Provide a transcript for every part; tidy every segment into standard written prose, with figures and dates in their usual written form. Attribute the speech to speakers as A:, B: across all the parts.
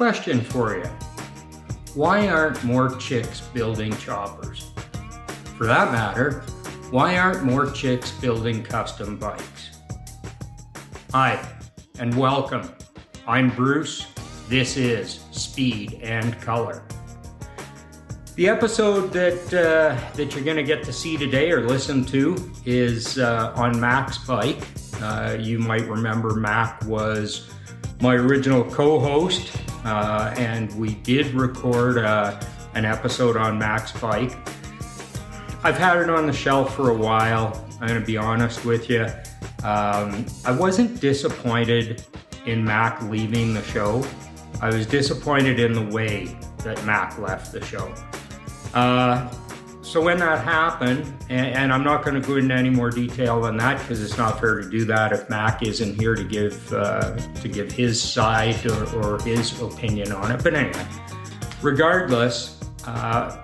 A: Question for you. Why aren't more chicks building choppers? For that matter, why aren't more chicks building custom bikes? Hi, and welcome. I'm Bruce. This is Speed and Color. The episode that you're going to get to see today or listen to is on Mac's bike. You might remember Mac was my original co-host, and we did record an episode on Mac's bike. I've had it on the shelf for a while. I'm going to be honest with you. I wasn't disappointed in Mac leaving the show. I was disappointed in the way that Mac left the show. So when that happened, and I'm not going to go into any more detail than that because it's not fair to do that if Mac isn't here to give his side or his opinion on it. But anyway, regardless,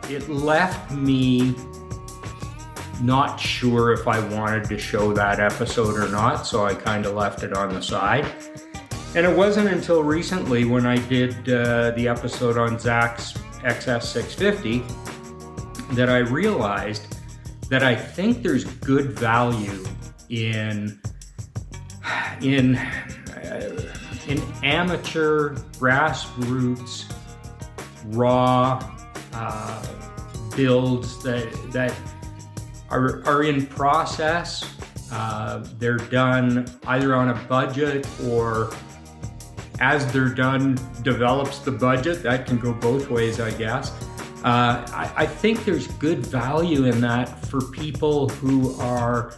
A: it left me not sure if I wanted to show that episode or not, so I kind of left it on the side. And it wasn't until recently when I did the episode on Zach's XS650 that I realized that I think there's good value in amateur, grassroots, raw builds that are in process. They're done either on a budget or as they're done develops the budget. That can go both ways, I guess. I think there's good value in that for people who are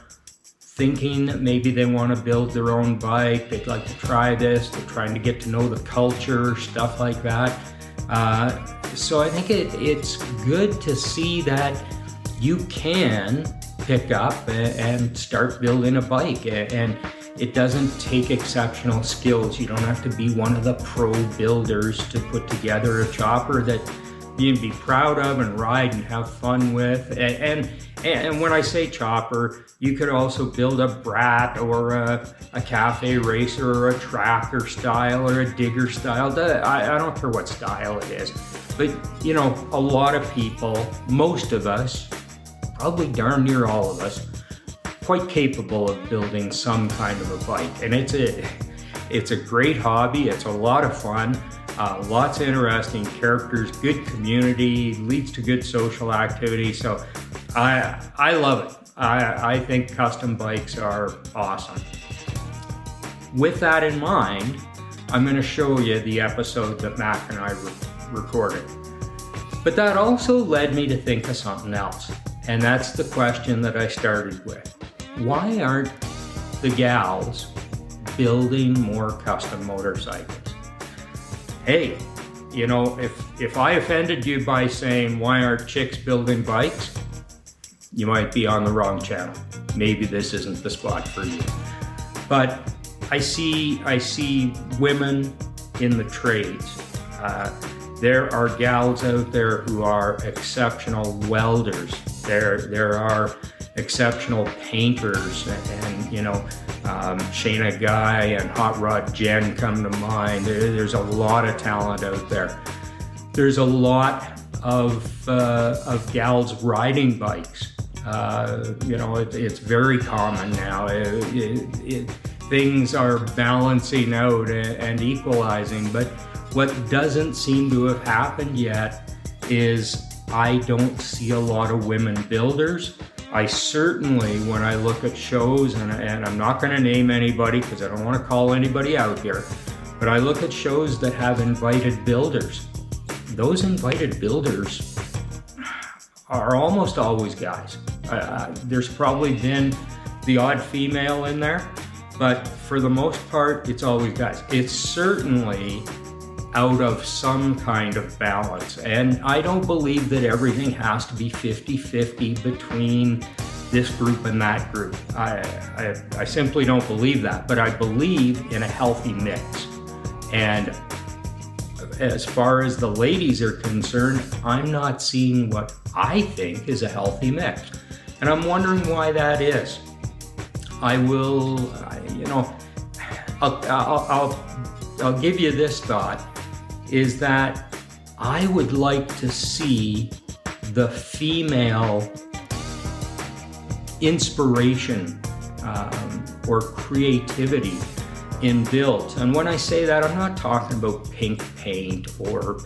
A: thinking that maybe they want to build their own bike, they'd like to try this, they're trying to get to know the culture, stuff like that. So I think it's good to see that you can pick up and start building a bike, and it doesn't take exceptional skills. You don't have to be one of the pro builders to put together a chopper that you can be proud of and ride and have fun with. And when I say chopper, you could also build a brat or a cafe racer or a tracker style or a digger style. I don't care what style it is, but you know, a lot of people, most of us, probably darn near all of us, quite capable of building some kind of a bike. And it's a great hobby. It's a lot of fun. Lots of interesting characters, good community, leads to good social activity. So I love it. I think custom bikes are awesome. With that in mind, I'm going to show you the episode that Mac and I recorded. But that also led me to think of something else. And that's the question that I started with. Why aren't the gals building more custom motorcycles? Hey, you know, if I offended you by saying why aren't chicks building bikes, you might be on the wrong channel. Maybe this isn't the spot for you. But I see women in the trades. There are gals out there who are exceptional welders. There are exceptional painters, and you know, Shayna Guy and Hot Rod Jen come to mind. There's a lot of talent out there. There's a lot of gals riding bikes. You know, it's very common now. Things are balancing out and equalizing, but what doesn't seem to have happened yet is I don't see a lot of women builders. I certainly, when I look at shows, and I'm not going to name anybody because I don't want to call anybody out here, but I look at shows that have invited builders. Those invited builders are almost always guys. There's probably been the odd female in there, but for the most part, it's always guys. It's certainly out of some kind of balance. And I don't believe that everything has to be 50-50 between this group and that group. I simply don't believe that, but I believe in a healthy mix. And as far as the ladies are concerned, I'm not seeing what I think is a healthy mix. And I'm wondering why that is. I'll give you this thought. is that I would like to see the female inspiration or creativity in builds. And when I say that, I'm not talking about pink paint or,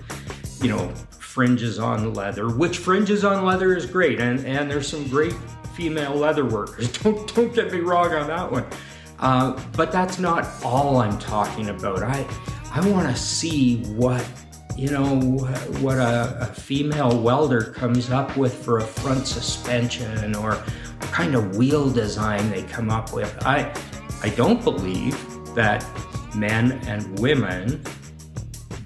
A: fringes on leather, which fringes on leather is great. And there's some great female leather workers. Don't get me wrong on that one. But that's not all I'm talking about. I want to see what a female welder comes up with for a front suspension, or what kind of wheel design they come up with. I don't believe that men and women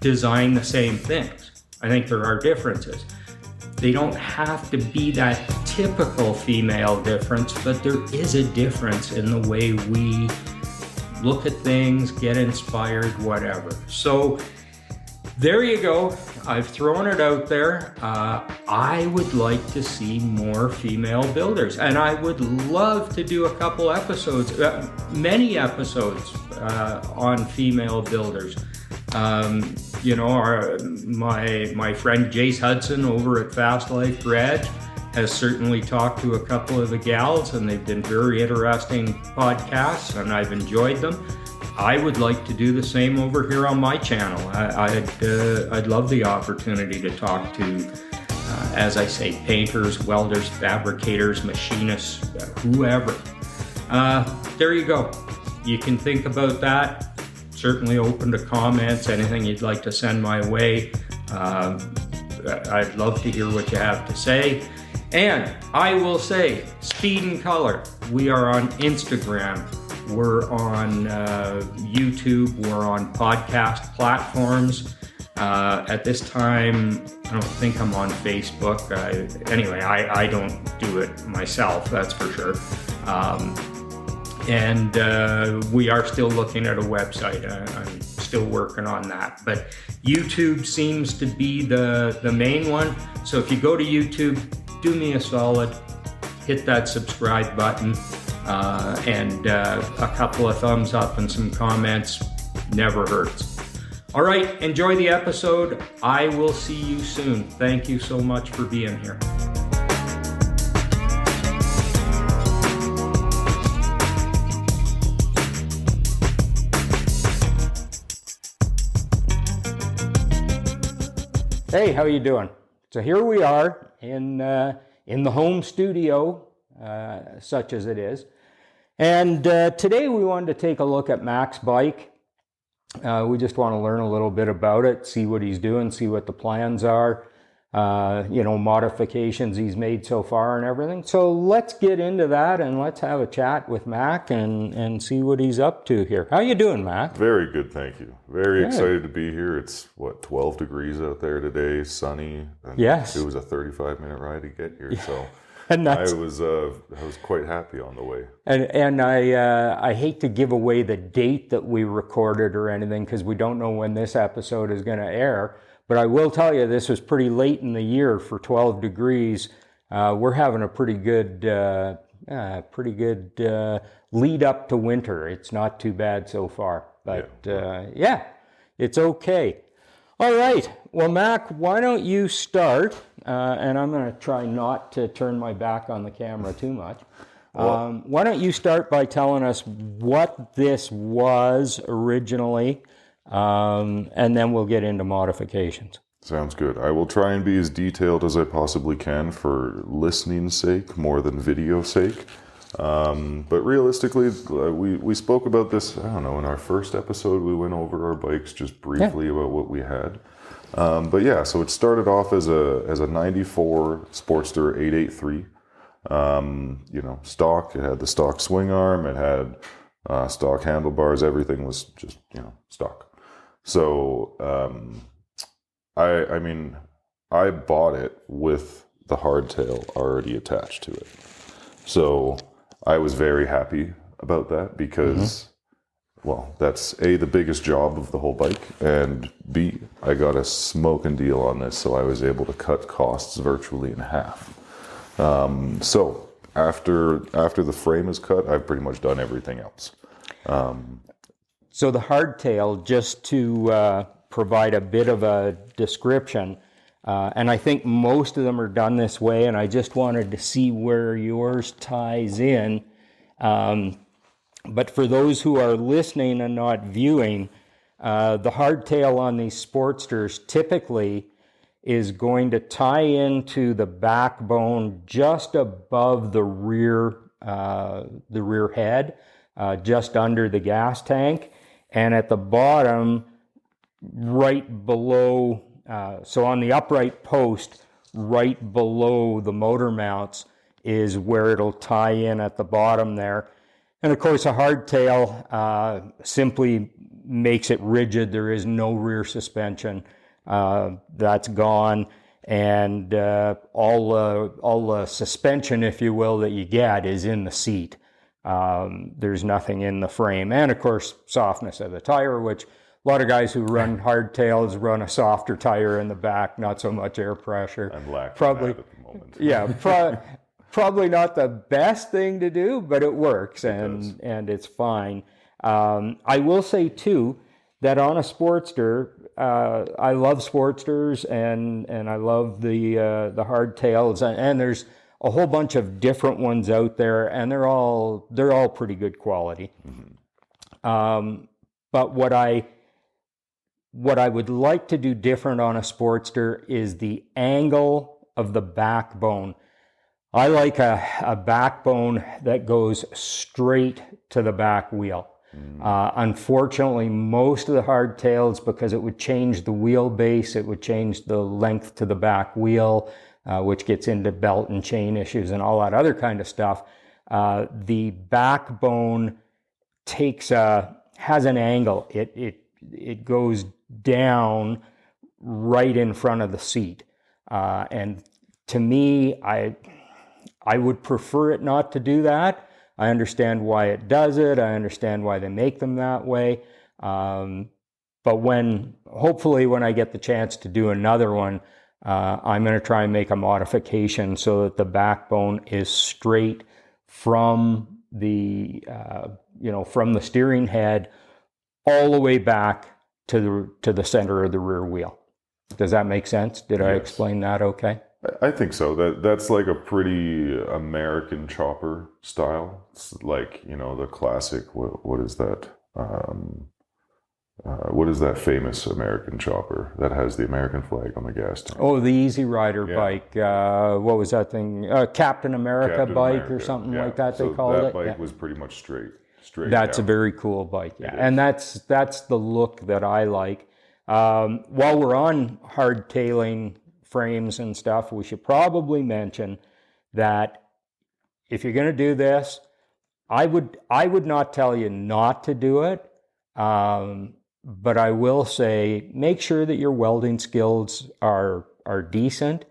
A: design the same things. I think there are differences. They don't have to be that typical female difference, but there is a difference in the way we look at things, get inspired, whatever. So there you go. I've thrown it out there. I would like to see more female builders, and I would love to do a couple episodes, many episodes on female builders. My friend Jace Hudson over at Fast Life Garage has certainly talked to a couple of the gals, and they've been very interesting podcasts, and I've enjoyed them. I would like to do the same over here on my channel. I'd love the opportunity to talk to, as I say, painters, welders, fabricators, machinists, whoever. There you go. You can think about that. Certainly open to comments, anything you'd like to send my way. I'd love to hear what you have to say. And I will say, Speed and Color. We are on Instagram. We're on YouTube. We're on podcast platforms. At this time, I don't think I'm on Facebook. I don't do it myself, that's for sure. And we are still looking at a website. I'm still working on that. But YouTube seems to be the main one. So if you go to YouTube, do me a solid, hit that subscribe button, and a couple of thumbs up and some comments never hurts. All right, enjoy the episode. I will see you soon. Thank you so much for being here. Hey, how you doing? So here we are in the home studio, such as it is. And today we wanted to take a look at Mac's bike. We just want to learn a little bit about it, see what he's doing, see what the plans are, modifications he's made so far and everything. So let's get into that and let's have a chat with Mac and see what he's up to here. How you doing, Mac?
B: Very good, thank you. Very excited to be here. It's 12 degrees out there today, sunny. And
A: yes.
B: It was a 35-minute ride to get here, so
A: and
B: I was quite happy on the way.
A: And I hate to give away the date that we recorded or anything because we don't know when this episode is going to air. But I will tell you, this was pretty late in the year for 12 degrees. We're having a pretty good lead up to winter. It's not too bad so far, but it's okay. All right. Well, Mac, why don't you start? And I'm going to try not to turn my back on the camera too much. Why don't you start by telling us what this was originally? And then we'll get into modifications.
B: Sounds good. I will try and be as detailed as I possibly can for listening's sake more than video's sake. But realistically, we spoke about this, I don't know, in our first episode. We went over our bikes just briefly about what we had. So it started off as a 94 Sportster 883. Stock. It had the stock swing arm. It had stock handlebars. Everything was just, stock. So, I bought it with the hardtail already attached to it. So I was very happy about that because, that's A, the biggest job of the whole bike, and B, I got a smoking deal on this, so I was able to cut costs virtually in half. So after the frame is cut, I've pretty much done everything else.
A: So the hardtail, just to provide a bit of a description. And I think most of them are done this way, and I just wanted to see where yours ties in. But for those who are listening and not viewing, the hardtail on these Sportsters typically is going to tie into the backbone just above the rear head, just under the gas tank, and at the bottom, right below, so on the upright post, right below the motor mounts is where it'll tie in at the bottom there. And of course, a hardtail simply makes it rigid. There is no rear suspension. That's gone. And all the suspension, if you will, that you get is in the seat. There's nothing in the frame. And of course, softness of the tire, which a lot of guys who run hardtails run a softer tire in the back, not so much air pressure.
B: I'm lacking
A: probably
B: that at the moment.
A: Yeah, probably not the best thing to do, but it works, and it's fine. I will say too that on a Sportster, I love Sportsters and I love the hardtails, and there's a whole bunch of different ones out there, and they're all pretty good quality. Mm-hmm. But what I would like to do different on a Sportster is the angle of the backbone. I like a backbone that goes straight to the back wheel. Unfortunately, most of the hardtails, because it would change the wheelbase, it would change the length to the back wheel, which gets into belt and chain issues and all that other kind of stuff. The backbone has an angle. It goes down right in front of the seat. And to me, I would prefer it not to do that. I understand why it does it. I understand why they make them that way. But hopefully when I get the chance to do another one, I'm going to try and make a modification so that the backbone is straight from the steering head all the way back to the center of the rear wheel. Does that make sense? Did I explain that okay?
B: I think so. That's like a pretty American chopper style. It's like, the classic, what is that? What is that famous American chopper that has the American flag on the gas tank?
A: Oh, the Easy Rider bike. What was that thing? Captain America bike or something like that they called it.
B: That bike was pretty much straight
A: That's
B: down.
A: a very cool bike, and that's the look that I like. While we're on hardtailing frames and stuff, we should probably mention that if you're going to do this, I would not tell you not to do it, but I will say make sure that your welding skills are decent.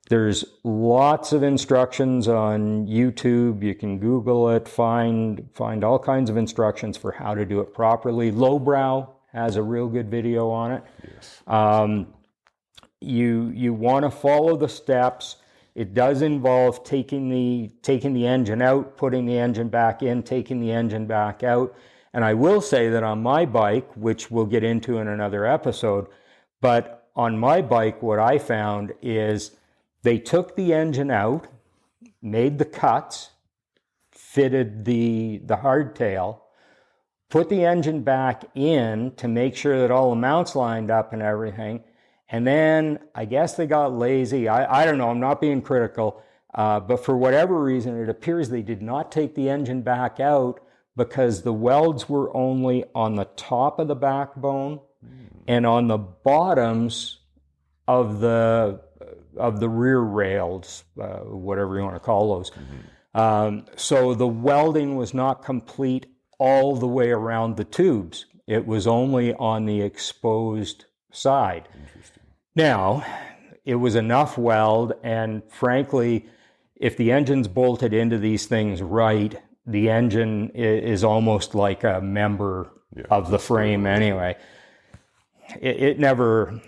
A: There's lots of instructions on YouTube. You can Google it, find all kinds of instructions for how to do it properly. Lowbrow has a real good video on it. Yes. You want to follow the steps. It does involve taking the engine out, putting the engine back in, taking the engine back out. And I will say that on my bike, which we'll get into in another episode, but on my bike, what I found is they took the engine out, made the cuts, fitted the hardtail, put the engine back in to make sure that all the mounts lined up and everything. And then I guess they got lazy. I don't know, I'm not being critical, but for whatever reason, it appears they did not take the engine back out because the welds were only on the top of the backbone and on the bottoms of the rear rails, whatever you want to call those. So the welding was not complete all the way around the tubes. It was only on the exposed side. Now, it was enough weld, and frankly, if the engine's bolted into these things right, the engine is almost like a member of the frame anyway. I never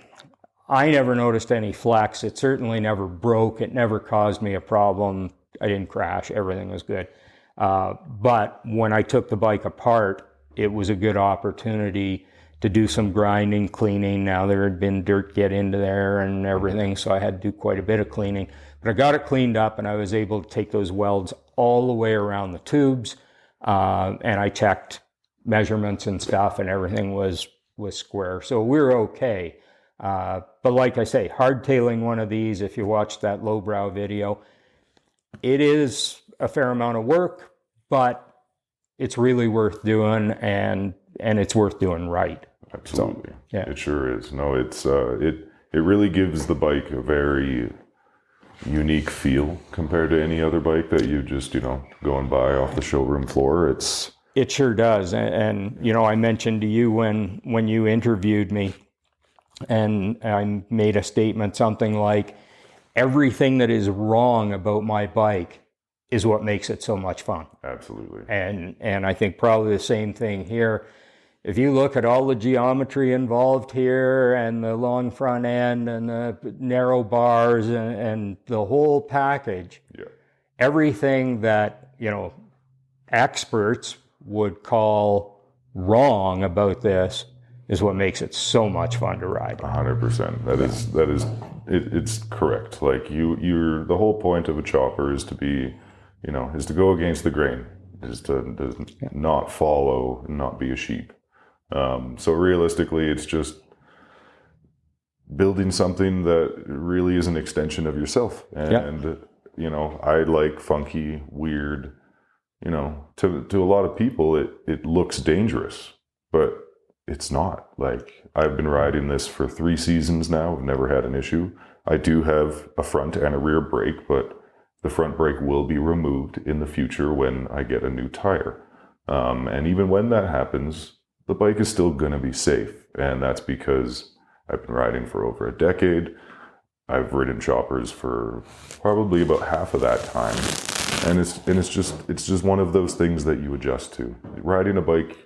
A: noticed any flex. It certainly never broke. It never caused me a problem. I didn't crash. Everything was good. But when I took the bike apart, it was a good opportunity to do some grinding, cleaning. Now there had been dirt get into there and everything, so I had to do quite a bit of cleaning. But I got it cleaned up, and I was able to take those welds all the way around the tubes, and I checked measurements and stuff, and everything was square. So we were okay. But like I say, hardtailing one of these, if you watch that lowbrow video, it is a fair amount of work, but it's really worth doing, and it's worth doing right.
B: Absolutely.
A: So, yeah.
B: It sure is. No, it's it really gives the bike a very unique feel compared to any other bike that you just, going by off the showroom floor.
A: It sure does. And I mentioned to you when you interviewed me, and I made a statement, something like, everything that is wrong about my bike is what makes it so much fun.
B: Absolutely.
A: And I think probably the same thing here. If you look at all the geometry involved here, and the long front end, and the narrow bars, and the whole package, everything that, experts would call wrong about this is what makes it so much fun to ride.
B: 100%. That is it's correct. Like you're the whole point of a chopper is to be, is to go against the grain, is to not follow and not be a sheep. So realistically, it's just building something that really is an extension of yourself. And, I like funky, weird, to a lot of people, it looks dangerous, but it's not. Like, I've been riding this for 3 seasons now. I've never had an issue. I do have a front and a rear brake, but the front brake will be removed in the future when I get a new tire. And even when that happens, the bike is still going to be safe. And that's because I've been riding for over a decade. I've ridden choppers for probably about half of that time. And it's just one of those things that you adjust to. Riding a bike,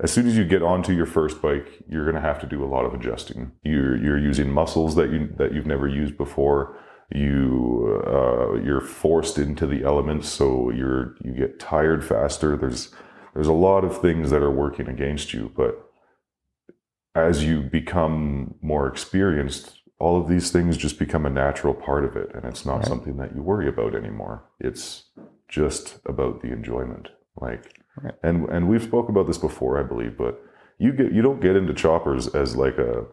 B: as soon as you get onto your first bike, you're going to have to do a lot of adjusting. You're using muscles that you've never used before. You're forced into the elements, so you get tired faster. There's a lot of things that are working against you, but as you become more experienced, all of these things just become a natural part of it, and it's not something that you worry about anymore. It's just about the enjoyment. And we've spoke about this before, I believe, but you don't get into choppers as like a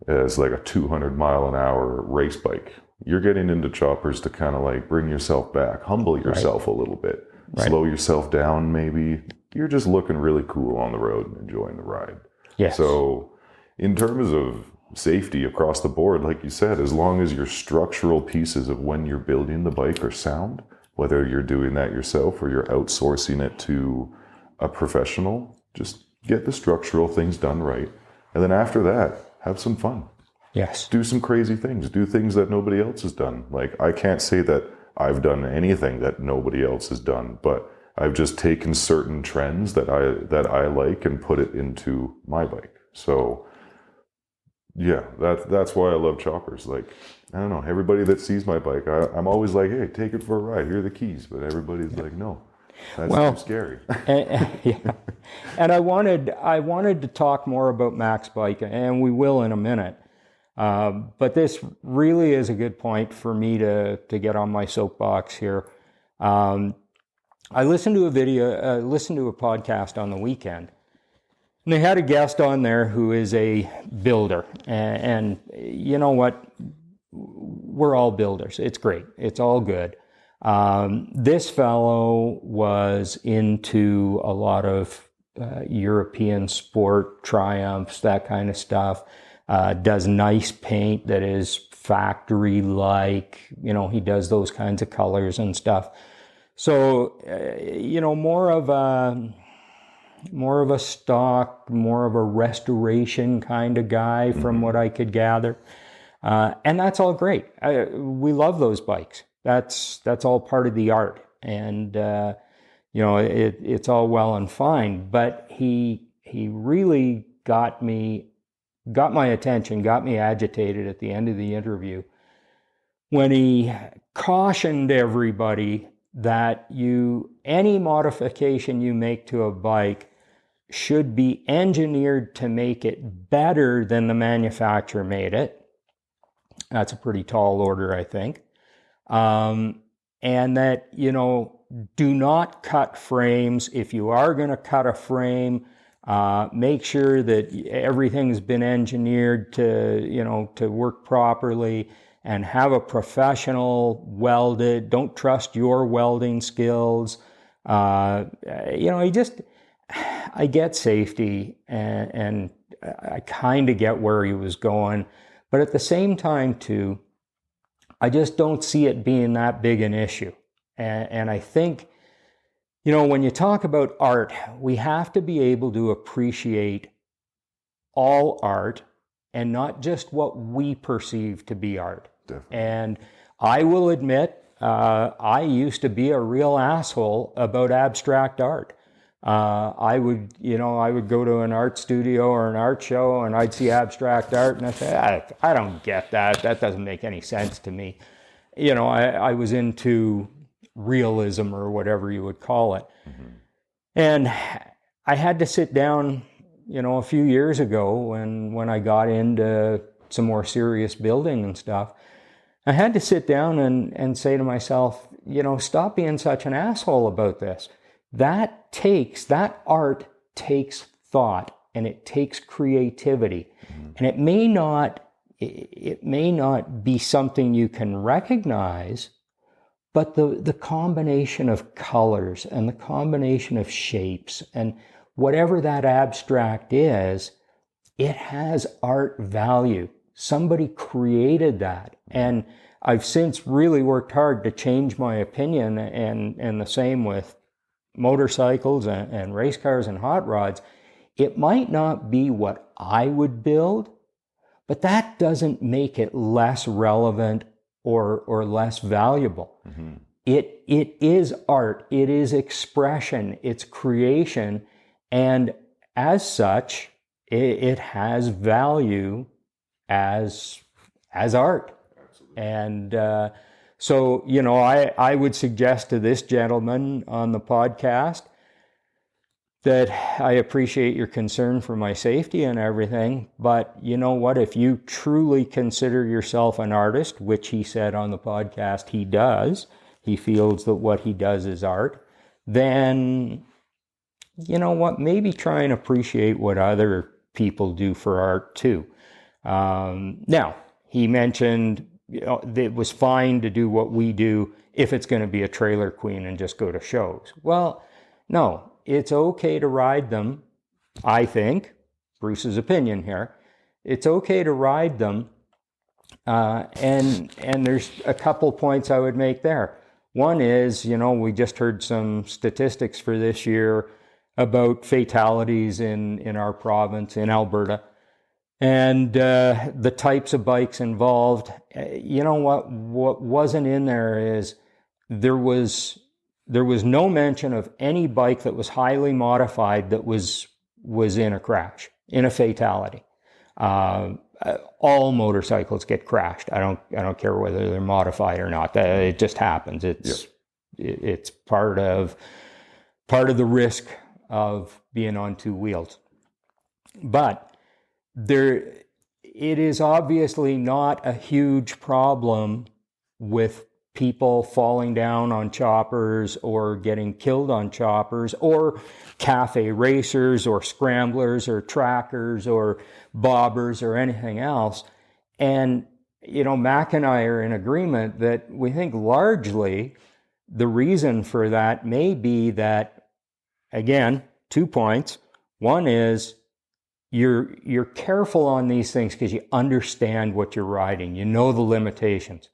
B: 200 mile an hour race bike. You're getting into choppers to kind of like bring yourself back, humble yourself a little bit, slow yourself down maybe. You're just looking really cool on the road and enjoying the ride.
A: Yes.
B: So in terms of safety across the board, like you said, as long as your structural pieces of when you're building the bike are sound, whether you're doing that yourself or you're outsourcing it to a professional, just get the structural things done right. And then after that, have some fun.
A: Yes.
B: Do some crazy things. Do things that nobody else has done. Like, I can't say that I've done anything that nobody else has done, but I've just taken certain trends that I like and put it into my bike. So yeah, that's why I love choppers. Like, I don't know, everybody that sees my bike, I'm always like, hey, take it for a ride. Here are the keys. But everybody's like, no, that's too scary. And I wanted to talk more about Mac's bike, and we will in a minute. But this really is a good point for me to get on my soapbox here. I listened to a podcast on the weekend, and they had a guest on there who is a builder. And you know what? We're all builders. It's great. It's all good. This fellow was into a lot of European sport triumphs, that kind of stuff. Does nice paint that is factory-like. He does those kinds of colors and stuff. So, more of a stock, more of a restoration kind of guy from what I could gather. And that's all great. We love those bikes. That's all part of the art. And, it's all well and fine, but he really got my attention, got me agitated at the end of the interview when he cautioned everybody that any modification you make to a bike
A: should be engineered to make it better than the manufacturer made it. That's a pretty tall order, I think. And that, you know, do not cut frames. If you are going to cut a frame, make sure that everything's been engineered to, you know, to work properly, and have a professional weld it. Don't trust your welding skills. You know, I get safety, and I kind of get where he was going. But at the same time, too, I just don't see it being that big an issue. And I think, you know, when you talk about art, we have to be able to appreciate all art and not just what we perceive to be art.
B: Definitely.
A: And I will admit, I used to be a real asshole about abstract art. I would go to an art studio or an art show, and I'd see abstract art, and I'd say, I don't get that. That doesn't make any sense to me. You know, I was into realism, or whatever you would call it. Mm-hmm. And I had to sit down, you know, a few years ago when I got into some more serious building and stuff. I had to sit down and say to myself, you know, stop being such an asshole about this. That art takes thought, and it takes creativity. Mm-hmm. And it may not be something you can recognize, but the combination of colors and the combination of shapes and whatever that abstract is, it has art value. Somebody created that. And I've since really worked hard to change my opinion, and the same with motorcycles and race cars and hot rods. It might not be what I would build, but that doesn't make it less relevant or less valuable. Mm-hmm. It is art, it is expression, it's creation, and as such, it has value as art. Absolutely. And so, you know, I would suggest to this gentleman on the podcast that I appreciate your concern for my safety and everything, but you know what? If you truly consider yourself an artist, which he said on the podcast he does, he feels that what he does is art, then, you know what? Maybe try and appreciate what other people do for art too. Now, he mentioned, you know, it was fine to do what we do if it's going to be a trailer queen and just go to shows. Well, no. It's okay to ride them, I think, Bruce's opinion here. It's okay to ride them, and there's a couple points I would make there. One is, you know, we just heard some statistics for this year about fatalities in our province, in Alberta, and the types of bikes involved. You know what wasn't in there is there was no mention of any bike that was highly modified that was in a crash, in a fatality. All motorcycles get crashed. I don't care whether they're modified or not. It just happens. It's part of the risk of being on two wheels. But it is obviously not a huge problem with people falling down on choppers or getting killed on choppers, or cafe racers or scramblers or trackers or bobbers or anything else. And, you know, Mac and I are in agreement that we think largely the reason for that may be that, again, 2 points. One is you're careful on these things because you understand what you're riding. You know the limitations.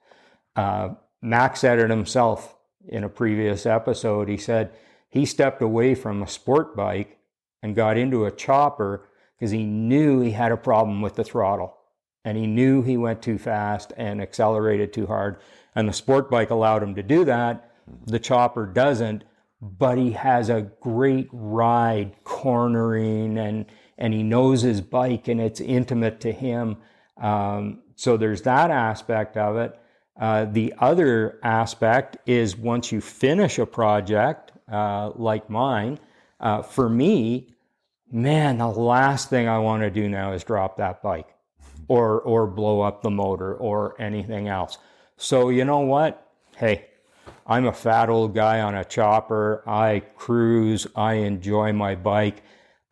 A: Mac said it himself in a previous episode. He said he stepped away from a sport bike and got into a chopper because he knew he had a problem with the throttle. And he knew he went too fast and accelerated too hard. And the sport bike allowed him to do that. The chopper doesn't, but he has a great ride cornering, and he knows his bike, and it's intimate to him. So there's that aspect of it. The other aspect is once you finish a project like mine, for me, man, the last thing I want to do now is drop that bike or blow up the motor or anything else. So you know what? Hey, I'm a fat old guy on a chopper. I cruise. I enjoy my bike.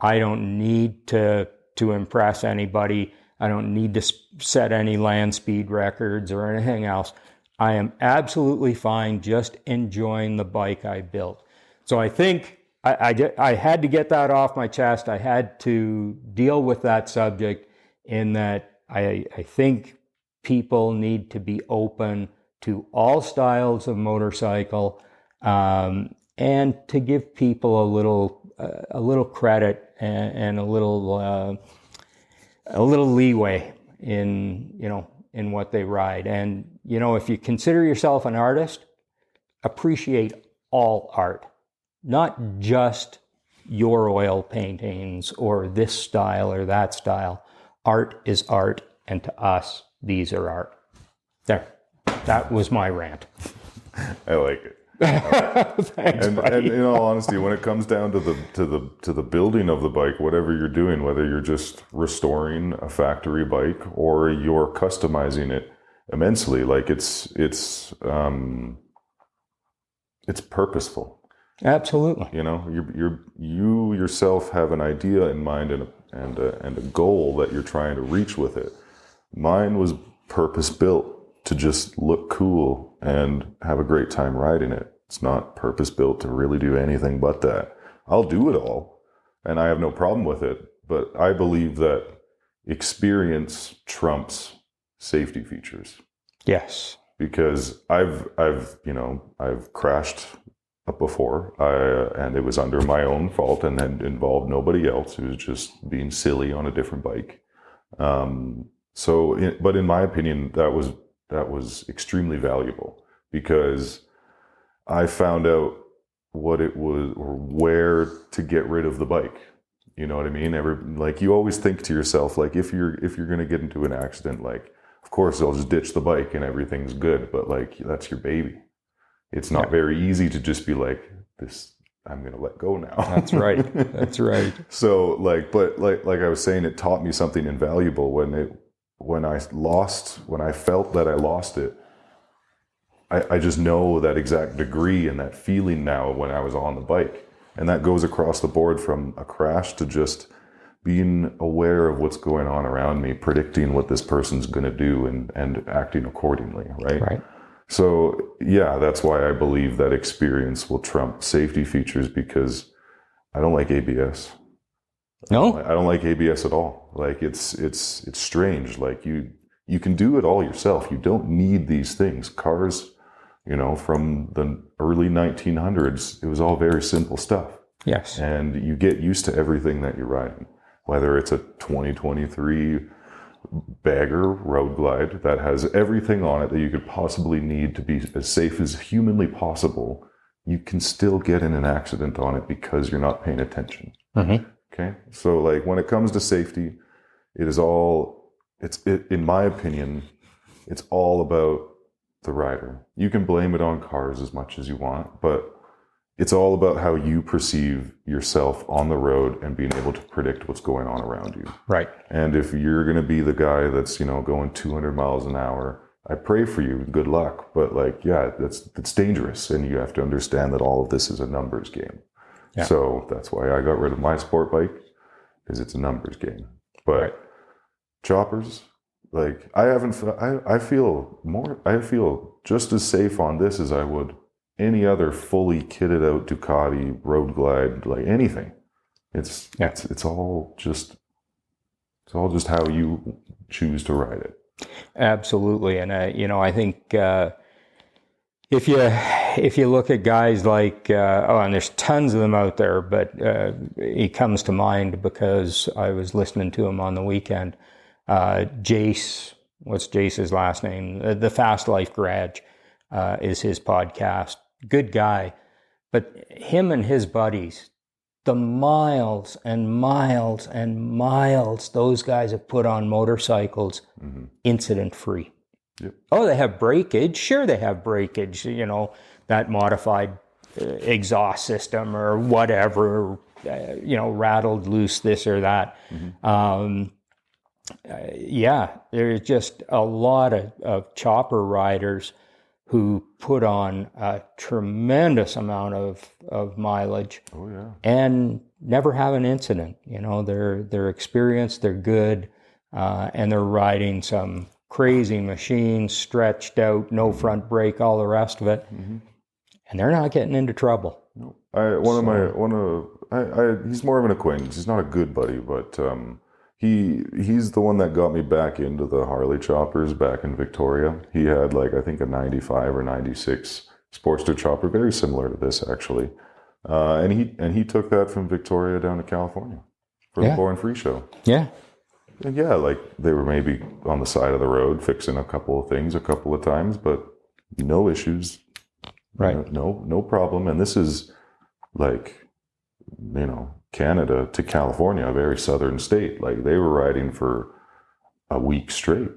A: I don't need to impress anybody. I don't need to set any land speed records or anything else. I am absolutely fine just enjoying the bike I built. So I think I had to get that off my chest. I had to deal with that subject in that I think people need to be open to all styles of motorcycle, and to give people a little credit and a little leeway in what they ride. And if you consider yourself an artist, appreciate all art, not just your oil paintings or this style or that style. Art is art, and to us, these are art. There. That was my rant.
B: I like it.
A: Thanks,
B: and in all honesty, when it comes down to the building of the bike, whatever you're doing, whether you're just restoring a factory bike or you're customizing it immensely, like it's purposeful.
A: Absolutely.
B: You yourself have an idea in mind and a goal that you're trying to reach with it. Mine was purpose built to just look cool and have a great time riding it. It's not purpose built to really do anything but that. I'll do it all, and I have no problem with it, but I believe that experience trumps safety features.
A: Yes.
B: Because I've crashed up before, and it was under my own fault and had involved nobody else. It was just being silly on a different bike. But in my opinion, that was extremely valuable because I found out what it was or where to get rid of the bike. You know what I mean? You always think to yourself, like if you're going to get into an accident, like of course I'll just ditch the bike and everything's good, but like that's your baby. It's not very easy to just be like this. I'm going to let go now.
A: That's right. That's right.
B: So but I was saying, it taught me something invaluable when I felt that I lost it. I just know that exact degree and that feeling now when I was on the bike. And that goes across the board from a crash to just being aware of what's going on around me, predicting what this person's going to do and acting accordingly, right?
A: Right.
B: So, yeah, that's why I believe that experience will trump safety features, because I don't like ABS.
A: No?
B: I don't like ABS at all. Like it's strange. Like you can do it all yourself. You don't need these things. Cars, from the early 1900s, it was all very simple stuff.
A: Yes.
B: And you get used to everything that you're riding, whether it's a 2023 Bagger Road Glide that has everything on it that you could possibly need to be as safe as humanly possible. You can still get in an accident on it because you're not paying attention.
A: Mm-hmm.
B: Okay. So when it comes to safety, in my opinion, it's all about the rider. You can blame it on cars as much as you want, but it's all about how you perceive yourself on the road and being able to predict what's going on around you.
A: Right.
B: And if you're going to be the guy that's, going 200 miles an hour, I pray for you. Good luck. But that's dangerous. And you have to understand that all of this is a numbers game. Yeah. So that's why I got rid of my sport bike, because it's a numbers game. But choppers, I feel just as safe on this as I would any other fully kitted out Ducati Road Glide, like anything. It's all just how you choose to ride it.
A: Absolutely. And I think if you look at guys like and there's tons of them out there, but he comes to mind because I was listening to him on the weekend. Jace, what's Jace's last name? The Fast Life Garage is his podcast. Good guy, but him and his buddies, the miles and miles and miles those guys have put on motorcycles, incident free.
B: Yep.
A: Oh, they have breakage. Sure, they have breakage. That modified exhaust system or whatever, rattled, loose, this or that. There's just a lot of chopper riders who put on a tremendous amount of mileage.
B: Oh yeah.
A: And never have an incident. They're experienced, they're good, and they're riding some crazy machines, stretched out, no front brake, all the rest of it, and they're not getting into trouble.
B: He's more of an acquaintance. He's not a good buddy, but he's the one that got me back into the Harley choppers back in Victoria. He had I think a 95 or 96 Sportster chopper, very similar to this actually. And he took that from Victoria down to California for the Born Free show.
A: Yeah.
B: And they were maybe on the side of the road fixing a couple of things a couple of times, but no issues.
A: Right.
B: No problem. And this is Canada to California, a very southern state. They were riding for a week straight.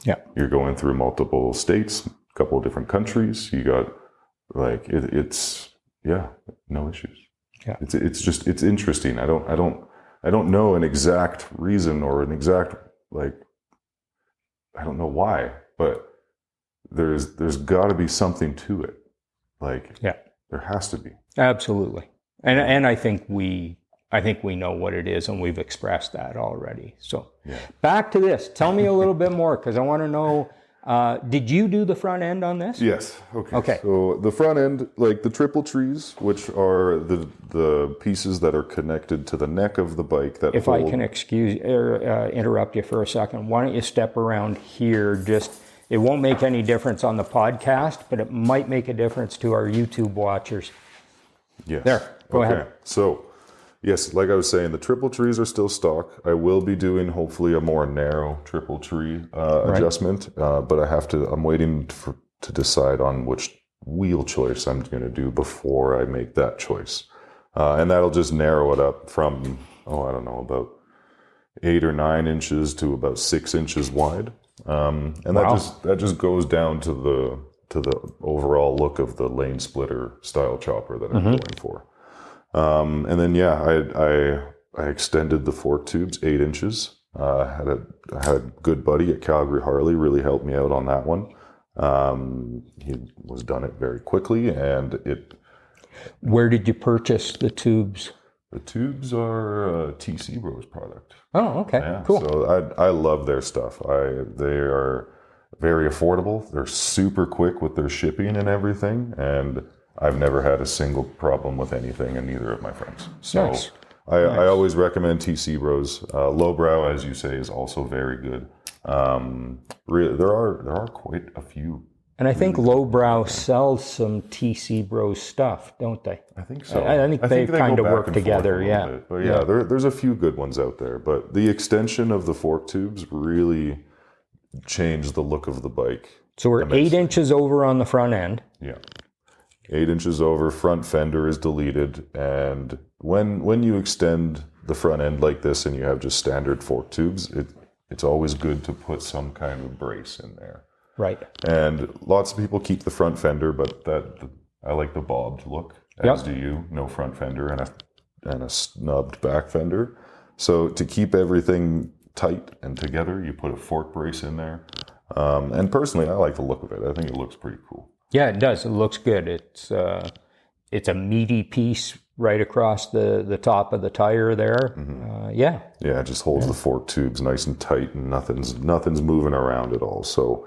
A: Yeah.
B: You're going through multiple states, a couple of different countries. You got it's no issues.
A: Yeah.
B: It's interesting. I don't know an exact reason or an exact I don't know why, but there's got to be something to it. There has to be.
A: Absolutely. And I think we know what it is, and we've expressed that already. So back to this. Tell me a little bit more, because I want to know, did you do the front end on this?
B: Yes. Okay. So the front end, the triple trees, which are the pieces that are connected to the neck of the bike. That
A: if I can interrupt you for a second, why don't you step around here? It won't make any difference on the podcast, but it might make a difference to our YouTube watchers.
B: Yes.
A: There. Go ahead.
B: So, yes, like I was saying, the triple trees are still stock. I will be doing hopefully a more narrow triple tree adjustment, but I'm waiting to decide on which wheel choice I'm going to do before I make that choice. And that'll just narrow it up from, about 8 or 9 inches to about 6 inches wide. And that just goes down to the overall look of the lane splitter style chopper that I'm going for. And then I extended the fork tubes 8 inches. I had a good buddy at Calgary Harley really helped me out on that one. He was done it very quickly, and it.
A: Where did you purchase the tubes?
B: The tubes are a TC Bros product.
A: Oh, okay,
B: Yeah,
A: cool.
B: So I love their stuff. They are very affordable. They're super quick with their shipping and everything, and I've never had a single problem with anything, and neither of my friends. So
A: nice.
B: I always recommend TC Bros. Lowbrow, as you say, is also very good. There are quite a few.
A: And I think Lowbrow sells some TC Bros stuff, don't they?
B: I think so.
A: I think they kind of work together,
B: But there's a few good ones out there. But the extension of the fork tubes really changed the look of the bike.
A: So we're 8 inches over on the front end.
B: Yeah. 8 inches over, front fender is deleted. And when you extend the front end like this and you have just standard fork tubes, it's always good to put some kind of brace in there.
A: Right.
B: And lots of people keep the front fender, but I like the bobbed look, as do you. No front fender and a snubbed back fender. So to keep everything tight and together, you put a fork brace in there. And personally, I like the look of it. I think it looks pretty cool.
A: Yeah, it does. It looks good. It's a meaty piece right across the top of the tire there. Mm-hmm. Yeah,
B: it just holds the fork tubes nice and tight, and nothing's moving around at all. So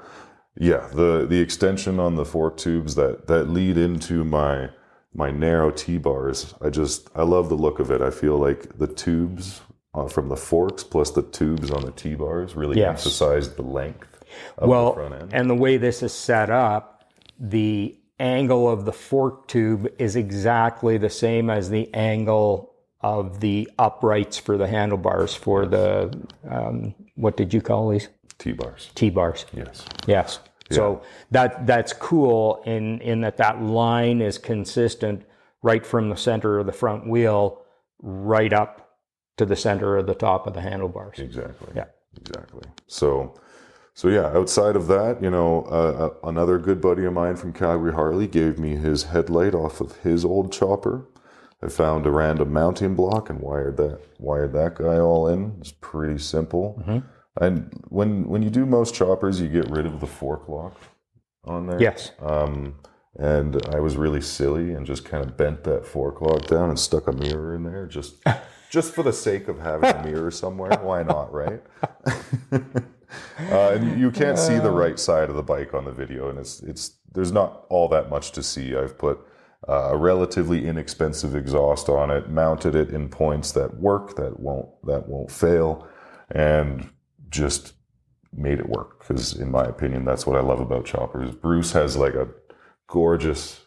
B: yeah, the extension on the fork tubes that lead into my narrow T-bars, I love the look of it. I feel like the tubes from the forks plus the tubes on the T-bars really emphasize the length of the front end.
A: And the way this is set up, the angle of the fork tube is exactly the same as the angle of the uprights for the handlebars for the, what did you call these?
B: T-bars.
A: T-bars.
B: Yes.
A: Yes. Yeah. So that's cool in that line is consistent right from the center of the front wheel right up to the center of the top of the handlebars.
B: Exactly.
A: Yeah.
B: Exactly. So outside of that, another good buddy of mine from Calgary Harley gave me his headlight off of his old chopper. I found a random mounting block and wired that guy all in. It's pretty simple. And when you do most choppers, you get rid of the fork lock on there.
A: Yes.
B: And I was really silly and just kind of bent that fork lock down and stuck a mirror in there just for the sake of having a mirror somewhere. Why not, right? And you can't see the right side of the bike on the video, and it's there's not all that much to see. I've put a relatively inexpensive exhaust on it, mounted it in points that work, that won't fail, and just made it work. Because in my opinion, that's what I love about choppers. Bruce has like a gorgeous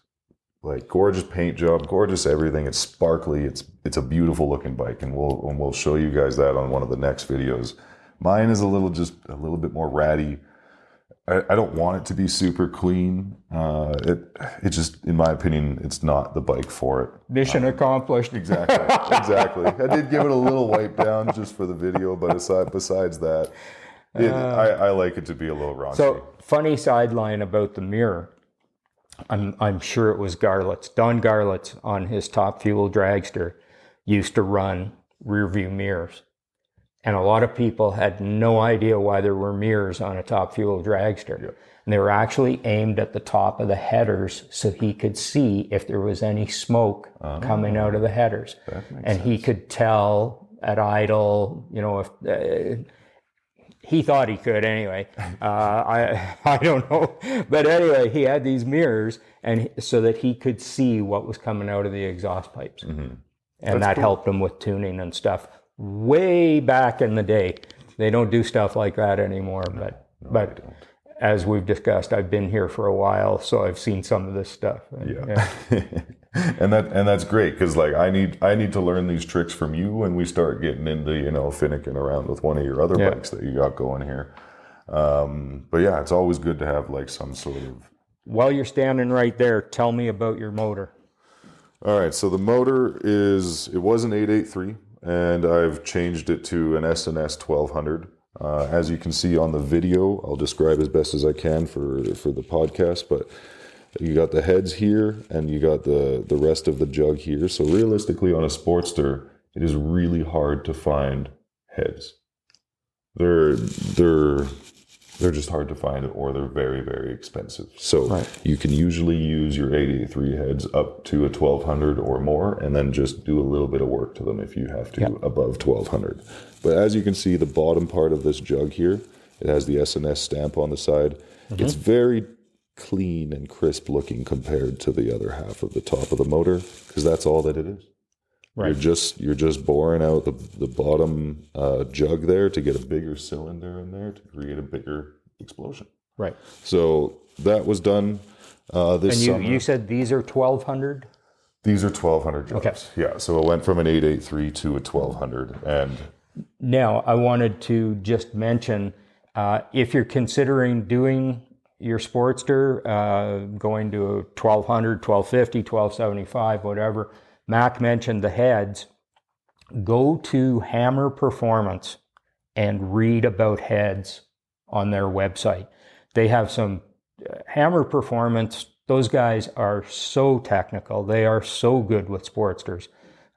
B: paint job, gorgeous everything. It's sparkly. It's a beautiful looking bike, and we'll show you guys that on one of the next videos. Mine is a little bit more ratty. I don't want it to be super clean. It just, in my opinion, it's not the bike for it.
A: Mission accomplished.
B: Exactly. I did give it a little wipe down just for the video, but besides that, I like it to be a little raunchy.
A: So, funny sideline about the mirror. I'm sure it was Garlett's. Don Garlett's on his Top Fuel dragster used to run rear view mirrors. And a lot of people had no idea why there were mirrors on a Top Fuel dragster.
B: Yep.
A: And they were actually aimed at the top of the headers so he could see if there was any smoke coming out of the headers. And he could tell at idle, if he thought he could anyway. I don't know. But anyway, he had these mirrors and so that he could see what was coming out of the exhaust pipes. And that helped him with tuning and stuff. Way back in the day. They don't do stuff like that anymore, but as we've discussed, I've been here for a while, so I've seen some of this stuff.
B: Yeah. and that's great, because like I need to learn these tricks from you when we start getting into finicking around with one of your other bikes that you got going here. But yeah, it's always good to have like some sort of.
A: While you're standing right there, tell me about your motor.
B: All right, so the motor it was an 883. And I've changed it to an S&S 1200. As you can see on the video, I'll describe as best as I can for the podcast, but you got the heads here and you got the rest of the jug here. So realistically on a Sportster, it is really hard to find heads. They're just hard to find, or they're very, very expensive. So you can usually use your 883 heads up to a 1200 or more, and then just do a little bit of work to them if you have to above 1200. But as you can see, the bottom part of this jug here, it has the S&S stamp on the side. It's very clean and crisp looking compared to the other half of the top of the motor, because that's all that it is. Right. You're just boring out the bottom jug there to get a bigger cylinder in there to create a bigger explosion. Right. So that was done this summer. And
A: you said these are 1200?
B: These are 1200 jugs. Okay. Yeah. So it went from an 883 to a 1200. And
A: now I wanted to just mention, if you're considering doing your Sportster, going to a 1200, 1250, 1275, whatever. Mac mentioned the heads. Go to Hammer Performance and read about heads on their website. They have some Hammer Performance. Those guys are so technical. They are so good with Sportsters.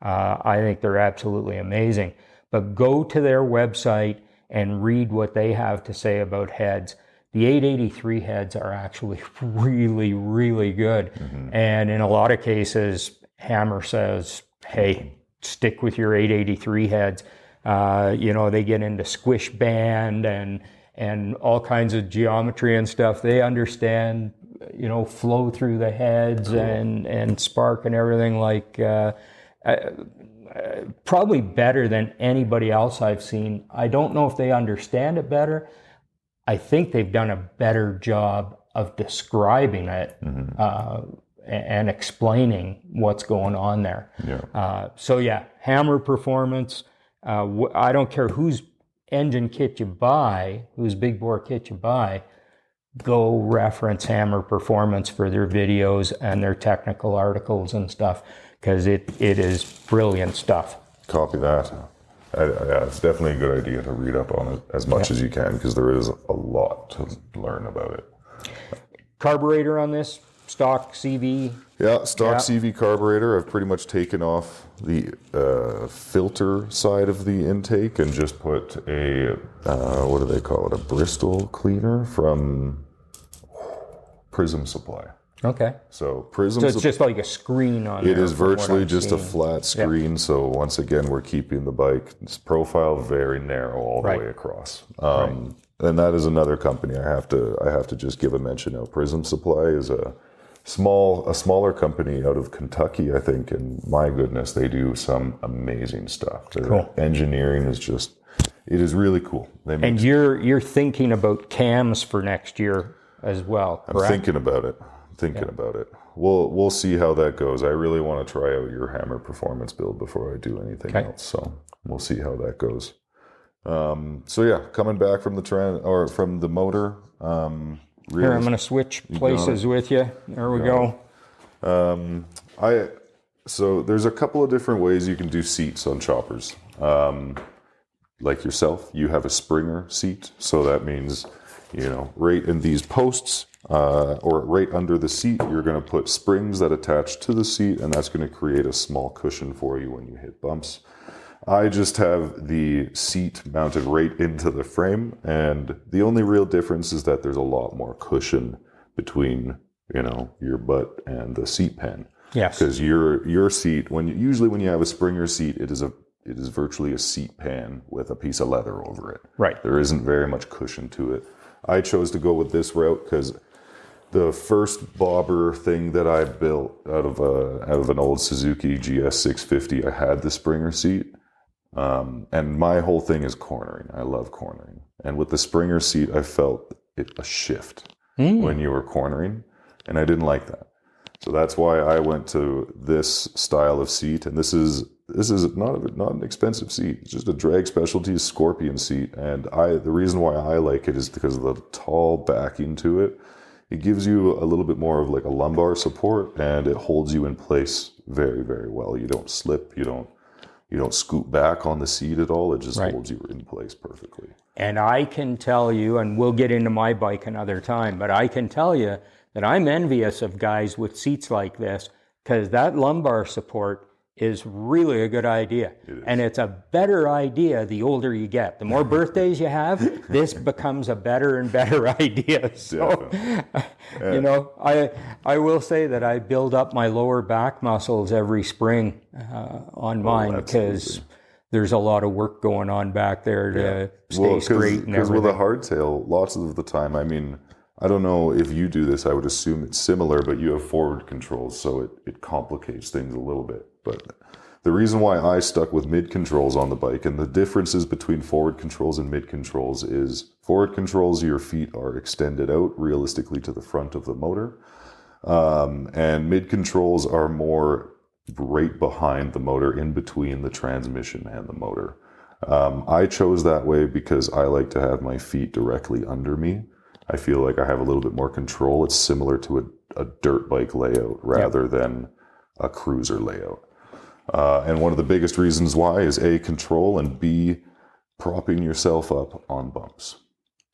A: I think they're absolutely amazing. But go to their website and read what they have to say about heads. The 883 heads are actually really, really good. And in a lot of cases, Hammer says, hey, stick with your 883 heads. They get into squish band and all kinds of geometry and stuff. They understand, flow through the heads and spark and everything, like probably better than anybody else I've seen. I don't know if they understand it better. I think they've done a better job of describing it and explaining what's going on there. Hammer Performance. I don't care whose engine kit you buy, whose big bore kit you buy, go reference Hammer Performance for their videos and their technical articles and stuff, because it is brilliant stuff.
B: Copy that. Yeah, it's definitely a good idea to read up on it as much as you can, because there is a lot to learn about it.
A: Carburetor on this, stock CV.
B: Yeah, stock CV carburetor. I've pretty much taken off the filter side of the intake and just put a, what do they call it? A Bristol cleaner from Prism Supply.
A: Okay.
B: So Prism.
A: So it's just like a screen on there.
B: It is virtually just a flat screen. Yeah. So once again, we're keeping the bike's profile very narrow all the way across. And that is another company I have to just give a mention of. Prism Supply is a smaller company out of Kentucky, I think, and my goodness, they do some amazing stuff. Their engineering is just, it is really cool.
A: And you're thinking about cams for next year as well, correct?
B: I'm thinking about it. About it. We'll see how that goes. I really want to try out your Hammer performance build before I do anything else. So we'll see how that goes. So yeah, coming back from from the motor.
A: Here, I'm going to switch places with you. There we go.
B: So there's a couple of different ways you can do seats on choppers. Like yourself, you have a Springer seat, so that means, right in these posts or right under the seat, you're going to put springs that attach to the seat, and that's going to create a small cushion for you when you hit bumps. I just have the seat mounted right into the frame, and the only real difference is that there's a lot more cushion between, your butt and the seat pan.
A: Yes.
B: Because your seat, usually when you have a Springer seat, it is virtually a seat pan with a piece of leather over it.
A: Right.
B: There isn't very much cushion to it. I chose to go with this route because the first bobber thing that I built out of an old Suzuki GS 650, I had the Springer seat. And my whole thing is cornering. I love cornering. And with the Springer seat, I felt a shift when you were cornering, and I didn't like that. So that's why I went to this style of seat. And this is not an expensive seat. It's just a Drag Specialties Scorpion seat. And the reason why I like it is because of the tall backing to it. It gives you a little bit more of like a lumbar support, and it holds you in place very, very well. You don't slip. You don't scoot back on the seat at all. It just holds you in place perfectly.
A: And I can tell you, and we'll get into my bike another time, but I can tell you that I'm envious of guys with seats like this, because that lumbar support is really a good idea. And it's a better idea the older you get. The more birthdays you have, this becomes a better and better idea. So, I will say that I build up my lower back muscles every spring on mine, because there's a lot of work going on back there to stay straight and everything.
B: Because with a hardtail, lots of the time, I don't know if you do this, I would assume it's similar, but you have forward controls, so it complicates things a little bit. But the reason why I stuck with mid controls on the bike, and the differences between forward controls and mid controls is forward controls, your feet are extended out realistically to the front of the motor. And mid controls are more right behind the motor, in between the transmission and the motor. I chose that way because I like to have my feet directly under me. I feel like I have a little bit more control. It's similar to a dirt bike layout rather than a cruiser layout. And one of the biggest reasons why is A, control, and B, propping yourself up on bumps.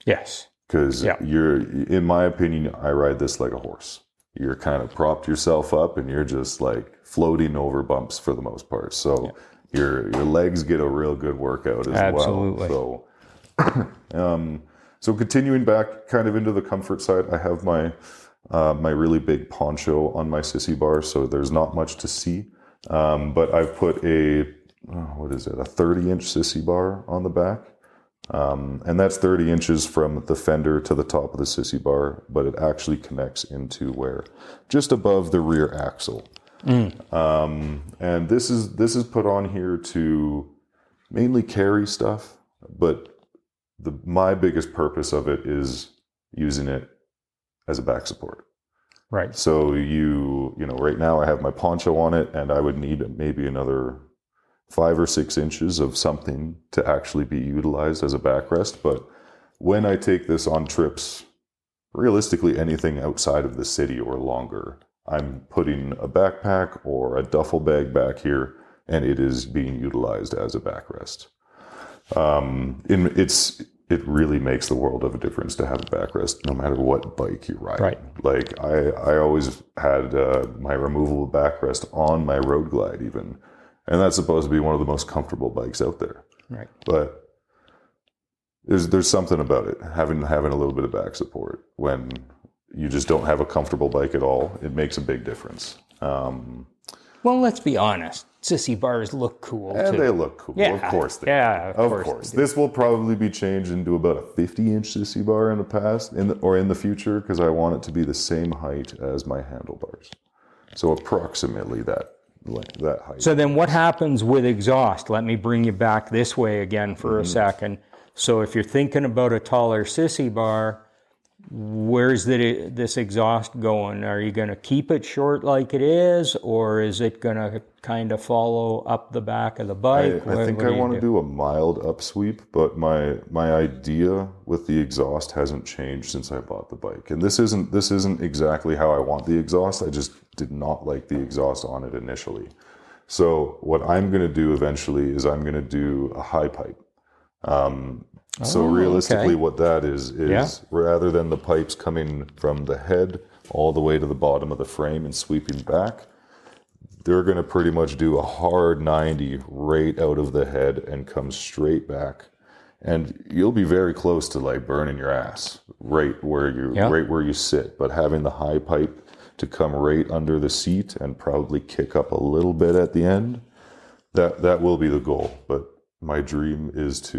A: Yes.
B: Because in my opinion, I ride this like a horse. You're kind of propped yourself up and you're just like floating over bumps for the most part. So your legs get a real good workout as well. So continuing back kind of into the comfort side, I have my really big poncho on my sissy bar, so there's not much to see. But I've put a 30-inch sissy bar on the back. And that's 30 inches from the fender to the top of the sissy bar, but it actually connects into just above the rear axle. And this is put on here to mainly carry stuff, but my biggest purpose of it is using it as a back support.
A: Right.
B: So right now I have my poncho on it, and I would need maybe another 5 or 6 inches of something to actually be utilized as a backrest. But when I take this on trips, realistically anything outside of the city or longer, I'm putting a backpack or a duffel bag back here, and it is being utilized as a backrest. it really makes the world of a difference to have a backrest no matter what bike you're riding.
A: Right.
B: Like I always had my removable backrest on my Road Glide even, and that's supposed to be one of the most comfortable bikes out there.
A: Right.
B: But there's something about it, having a little bit of back support when you just don't have a comfortable bike at all. It makes a big difference.
A: Well, let's be honest. Sissy bars look cool,
B: and
A: too.
B: they look cool.
A: Yeah.
B: Of course they
A: Yeah,
B: do. Of course. This will probably be changed into about a 50-inch sissy bar in the past, in the future, because I want it to be the same height as my handlebars. So approximately that height.
A: So then what happens with exhaust? Let me bring you back this way again for a second. So if you're thinking about a taller sissy bar, where's this exhaust going? Are you going to keep it short like it is, or is it going to kind of follow up the back of the bike?
B: I think I want to do a mild upsweep, but my idea with the exhaust hasn't changed since I bought the bike. And this isn't exactly how I want the exhaust. I just did not like the exhaust on it initially. So what I'm going to do eventually is I'm going to do a high pipe. So realistically, what that is rather than the pipes coming from the head all the way to the bottom of the frame and sweeping back, they're going to pretty much do a hard 90 right out of the head and come straight back. And you'll be very close to like burning your ass right where you sit. But having the high pipe to come right under the seat and probably kick up a little bit at the end, that will be the goal. But my dream is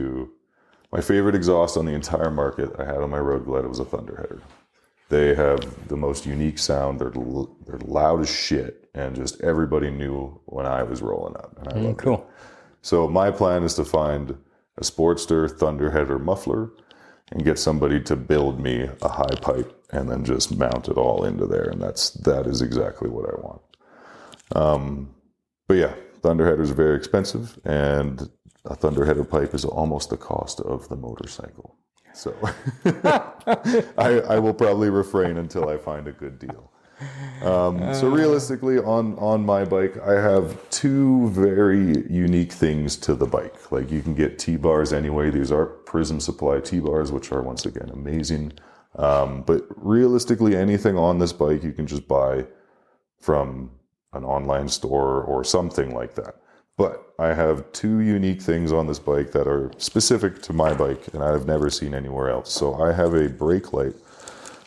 B: my favorite exhaust on the entire market I had on my Road Glide was a Thunderheader. They have the most unique sound. They're loud as shit, and just everybody knew when I was rolling up, and I loved it. So my plan is to find a Sportster Thunderheader muffler and get somebody to build me a high pipe and then just mount it all into there, and that is exactly what I want. But yeah, Thunderheaders are very expensive, and a Thunderheader pipe is almost the cost of the motorcycle. So I will probably refrain until I find a good deal. So realistically, on my bike, I have two very unique things to the bike. Like, you can get T-bars anyway. These are Prism Supply T-bars, which are, once again, amazing. But realistically, anything on this bike you can just buy from an online store or something like that. But I have two unique things on this bike that are specific to my bike, and I've never seen anywhere else. So I have a brake light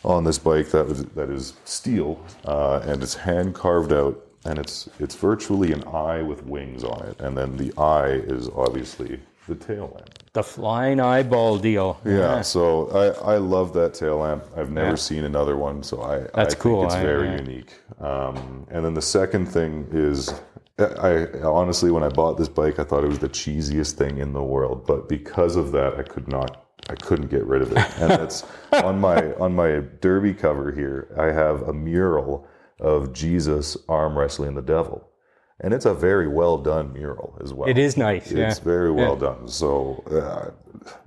B: on this bike that is steel, and it's hand carved out, and it's virtually an eye with wings on it, and then the eye is obviously the tail lamp.
A: The flying eyeball deal.
B: Yeah, so I love that tail lamp. I've never seen another one, so I think it's very unique. And then the second thing is, I honestly, when I bought this bike, I thought it was the cheesiest thing in the world, but because of that, I couldn't get rid of it. And that's on my derby cover here. I have a mural of Jesus arm wrestling the devil, and it's a very well done mural as well.
A: It is nice.
B: It's very well done. So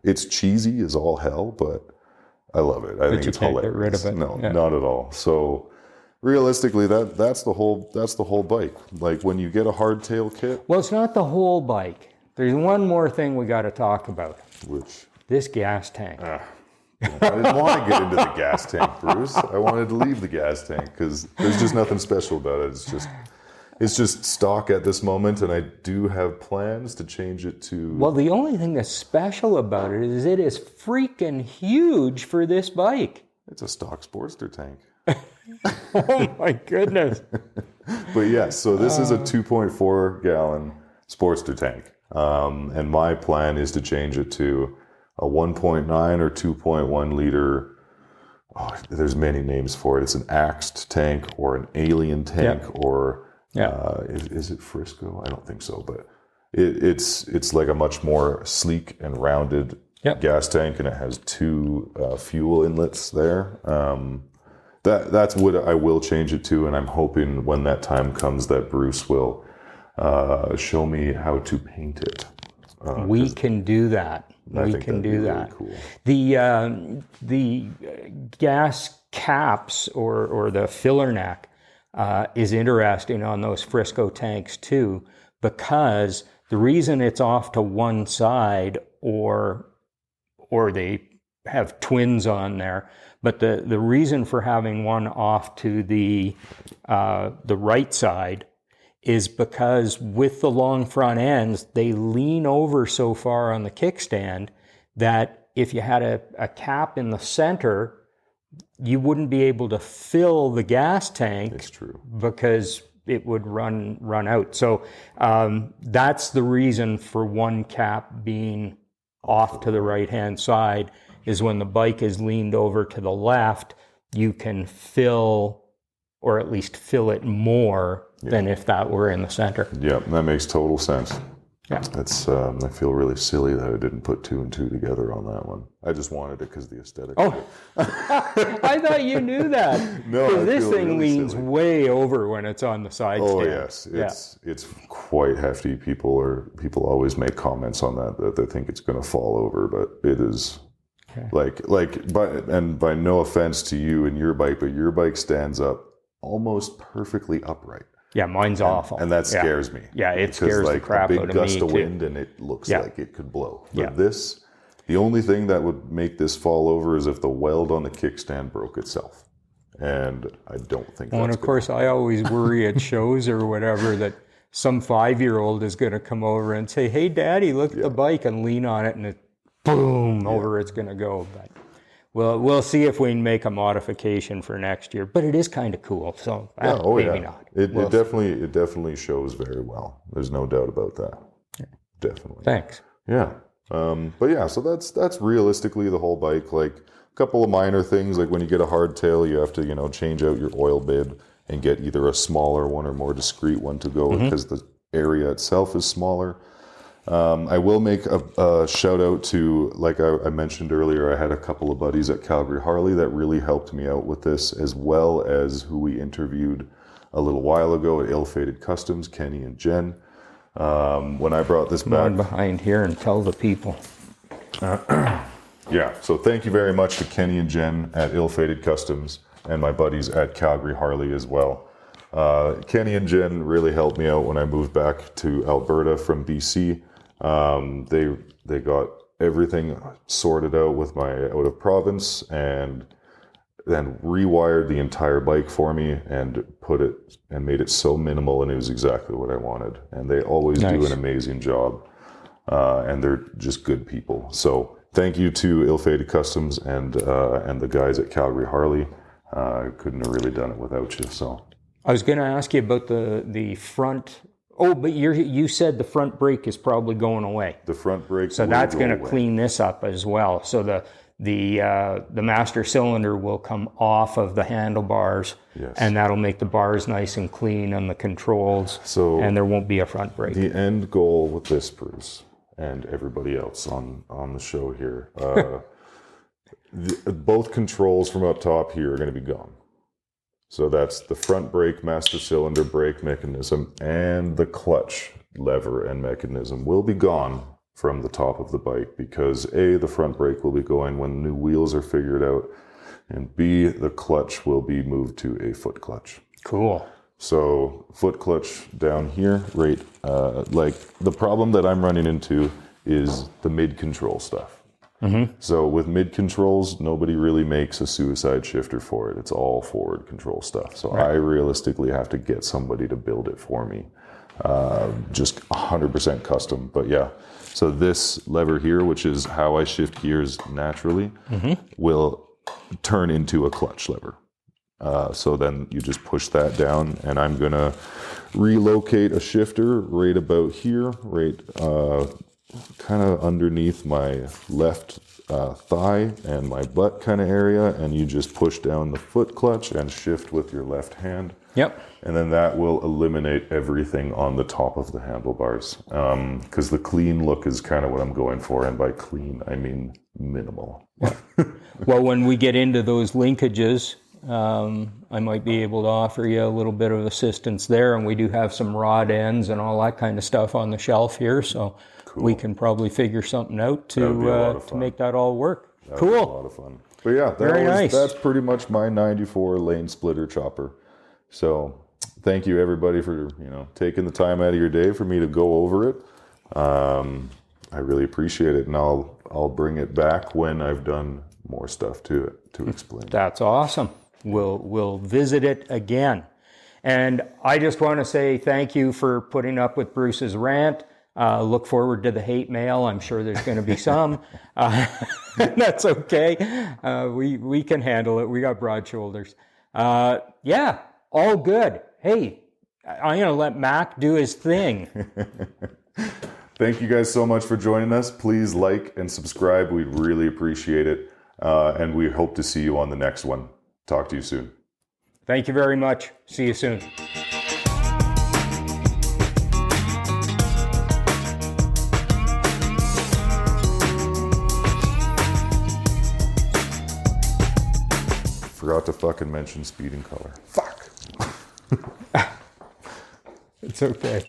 B: it's cheesy as all hell, but I love it. I think it's hilarious.
A: Get rid of it.
B: No, not at all. So realistically, that's the whole bike. Like, when you get a hardtail kit.
A: Well, it's not the whole bike. There's one more thing we got to talk about.
B: Which?
A: This gas tank.
B: I didn't want to get into the gas tank, Bruce. I wanted to leave the gas tank because there's just nothing special about it. It's just stock at this moment, and I do have plans to change it to...
A: Well, the only thing that's special about it is freaking huge for this bike.
B: It's a stock Sportster tank.
A: Oh my goodness.
B: But yes, so this is a 2.4 gallon Sportster tank. And my plan is to change it to a 1.9 or 2.1 liter. Oh, there's many names for it. It's an axed tank or an alien tank or is it Frisco? I don't think so, but it's like a much more sleek and rounded gas tank, and it has two fuel inlets there. That's what I will change it to, and I'm hoping when that time comes that Bruce will show me how to paint it.
A: We can do that. We can do that. Really cool. The gas caps or the filler neck is interesting on those Frisco tanks too, because the reason it's off to one side or or they have twins on there. But the reason for having one off to the right side is because with the long front ends, they lean over so far on the kickstand that if you had a cap in the center, you wouldn't be able to fill the gas tank.
B: It's true.
A: Because it would run out. So that's the reason for one cap being off to the right-hand side, is when the bike is leaned over to the left, you can fill, or at least fill it more than if that were in the center.
B: Yeah, that makes total sense.
A: Yeah.
B: That's I feel really silly that I didn't put 2 and 2 together on that one. I just wanted it because the aesthetic.
A: Oh, I thought you knew that.
B: No,
A: because this thing
B: really
A: leans
B: silly.
A: way over when it's on the side
B: Oh
A: stand.
B: yes, it's quite hefty. People always make comments on that they think it's going to fall over, but it is. Okay. By no offense to you and your bike, but your bike stands up almost perfectly upright.
A: Yeah, mine's awful.
B: And that scares me.
A: Yeah, it scares the crap out of me,
B: a big gust of
A: too.
B: wind and it looks like it could blow. But the only thing that would make this fall over is if the weld on the kickstand broke itself. And I don't think that's
A: And of course, I always worry at shows or whatever that some 5-year-old is going to come over and say, "Hey, Daddy, look at the bike," and lean on it, and it, boom, over it's going to go. But we'll see if we can make a modification for next year. But it is kind of cool, so maybe not.
B: It definitely shows very well. There's no doubt about that. Yeah. Definitely.
A: Thanks.
B: Yeah. But yeah, so that's realistically the whole bike. Like a couple of minor things, like when you get a hardtail, you have to change out your oil bib and get either a smaller one or more discreet one to go because the area itself is smaller. I will make a shout out to, like I mentioned earlier, I had a couple of buddies at Calgary Harley that really helped me out with this, as well as who we interviewed a little while ago at Ill-Fated Customs, Kenny and Jen. When I brought this back
A: behind here and tell the people.
B: Yeah, so thank you very much to Kenny and Jen at Ill-Fated Customs and my buddies at Calgary Harley as well. Kenny and Jen really helped me out when I moved back to Alberta from BC. They got everything sorted out with my out of province and then rewired the entire bike for me and made it so minimal, and it was exactly what I wanted. And they always do an amazing job, and they're just good people. So thank you to Ill-Fated Customs and the guys at Calgary Harley. Couldn't have really done it without you. So
A: I was going to ask you about the front. Oh, but you said the front brake is probably going away.
B: The front brake.
A: So that's going to clean this up as well. So the master cylinder will come off of the handlebars, and that'll make the bars nice and clean and the controls. And there won't be a front brake.
B: The end goal with this, Bruce, and everybody else on the show here, both controls from up top here are going to be gone. So that's the front brake, master cylinder, brake mechanism, and the clutch lever and mechanism will be gone from the top of the bike because A, the front brake will be going when new wheels are figured out, and B, the clutch will be moved to a foot clutch.
A: Cool.
B: So foot clutch down here, right? Like the problem that I'm running into is the mid control stuff. So with mid controls, nobody really makes a suicide shifter for it. It's all forward control stuff. So I realistically have to get somebody to build it for me. Just 100% custom. But yeah, so this lever here, which is how I shift gears naturally, will turn into a clutch lever. So then you just push that down, and I'm going to relocate a shifter right about here, right kind of underneath my left thigh and my butt kind of area, and you just push down the foot clutch and shift with your left hand.
A: Yep.
B: And then that will eliminate everything on the top of the handlebars. Because the clean look is kind of what I'm going for, and by clean, I mean minimal.
A: Well, when we get into those linkages, I might be able to offer you a little bit of assistance there, and we do have some rod ends and all that kind of stuff on the shelf here, so we can probably figure something out to make that all work.
B: That would be a lot of fun. But yeah, that's pretty much my 94 lane splitter chopper. So thank you everybody for taking the time out of your day for me to go over it. I really appreciate it, and I'll bring it back when I've done more stuff to it to explain.
A: That's awesome. We'll visit it again. And I just want to say thank you for putting up with Bruce's rant. Look forward to the hate mail. I'm sure there's going to be some. That's okay. We can handle it. We got broad shoulders. Yeah, all good. Hey, I'm going to let Mac do his thing.
B: Thank you guys so much for joining us. Please like and subscribe. We'd really appreciate it. And we hope to see you on the next one. Talk to you soon.
A: Thank you very much. See you soon.
B: Forgot to fucking mention speeding color. Fuck.
A: It's okay.